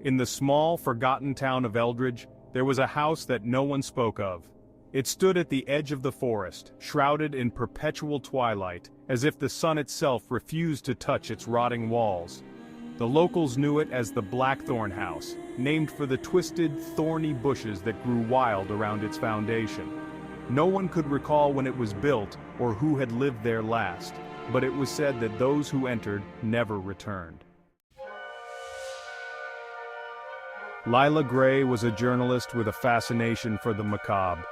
In the small, forgotten town of Eldridge, there was a house that no one spoke of. It stood at the edge of the forest, shrouded in perpetual twilight, as if the sun itself refused to touch its rotting walls. The locals knew it as the Blackthorn house, named for the twisted, thorny bushes that grew wild around its foundation. No one could recall when it was built or who had lived there last, but it was said that those who entered never returned. Lila Gray was a journalist with a fascination for the macabre.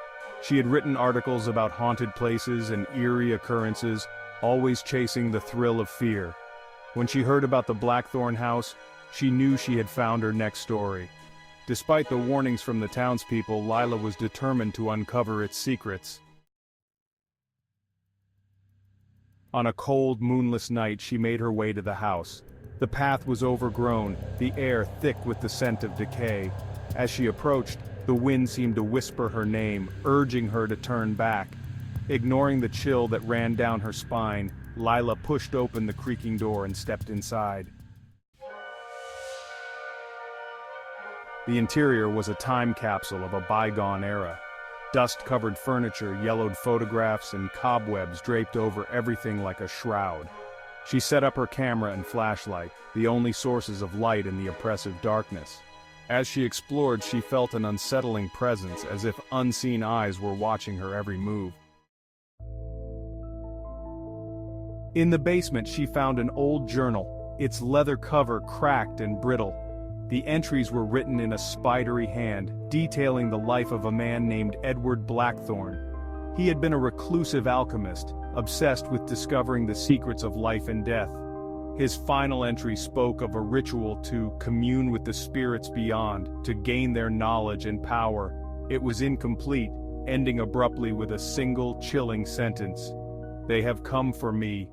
She had written articles about haunted places and eerie occurrences, always chasing the thrill of fear. When she heard about the Blackthorn house, she knew she had found her next story. Despite the warnings from the townspeople, Lila was determined to uncover its secrets. On a cold, moonless night, she made her way to the house. The path was overgrown, the air thick with the scent of decay. As she approached, the wind seemed to whisper her name, urging her to turn back. Ignoring the chill that ran down her spine, Lila pushed open the creaking door and stepped inside. The interior was a time capsule of a bygone era. Dust-covered furniture, yellowed photographs, and cobwebs draped over everything like a shroud. She set up her camera and flashlight, the only sources of light in the oppressive darkness. As she explored, she felt an unsettling presence, as if unseen eyes were watching her every move. In the basement, she found an old journal, its leather cover cracked and brittle. The entries were written in a spidery hand, detailing the life of a man named Edward Blackthorn. He had been a reclusive alchemist, obsessed with discovering the secrets of life and death. His final entry spoke of a ritual to commune with the spirits beyond, to gain their knowledge and power. It was incomplete, ending abruptly with a single chilling sentence. "They have come for me."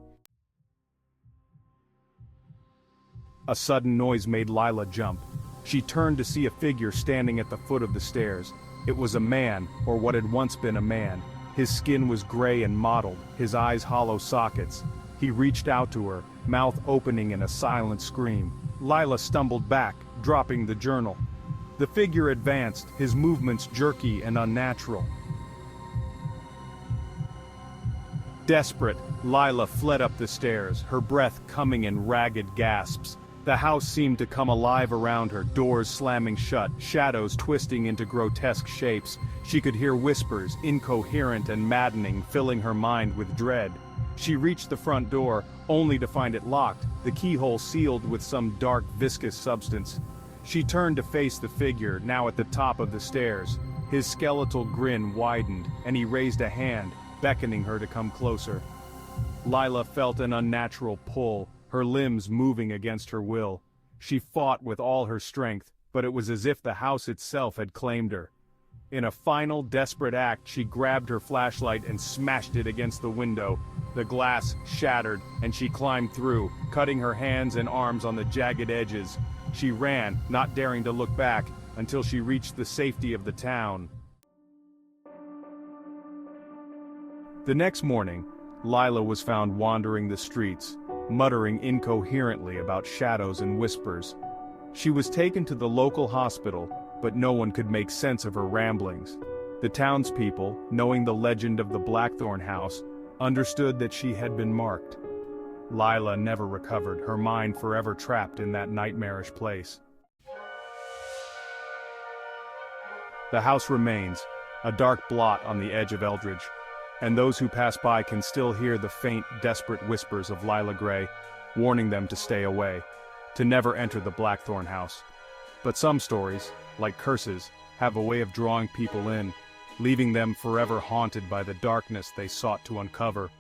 A sudden noise made Lila jump. She turned to see a figure standing at the foot of the stairs. It was a man, or what had once been a man. His skin was gray and mottled, his eyes hollow sockets. He reached out to her, mouth opening in a silent scream. Lila stumbled back, dropping the journal. The figure advanced, his movements jerky and unnatural. Desperate, Lila fled up the stairs, her breath coming in ragged gasps. The house seemed to come alive around her, doors slamming shut, shadows twisting into grotesque shapes. She could hear whispers, incoherent and maddening, filling her mind with dread. She reached the front door, only to find it locked, the keyhole sealed with some dark, viscous substance. She turned to face the figure, now at the top of the stairs. His skeletal grin widened, and he raised a hand, beckoning her to come closer. Lila felt an unnatural pull, her limbs moving against her will. She fought with all her strength, but it was as if the house itself had claimed her. In a final, desperate act, she grabbed her flashlight and smashed it against the window. The glass shattered, and she climbed through, cutting her hands and arms on the jagged edges. She ran, not daring to look back, until she reached the safety of the town. The next morning, Lila was found wandering the streets, muttering incoherently about shadows and whispers. She was taken to the local hospital, but no one could make sense of her ramblings. The townspeople, knowing the legend of the Blackthorn house, understood that she had been marked. Lila never recovered, her mind forever trapped in that nightmarish place. The house remains, a dark blot on the edge of Eldridge, and those who pass by can still hear the faint, desperate whispers of Lila Gray, warning them to stay away, to never enter the Blackthorn house. But some stories, like curses, have a way of drawing people in, leaving them forever haunted by the darkness they sought to uncover.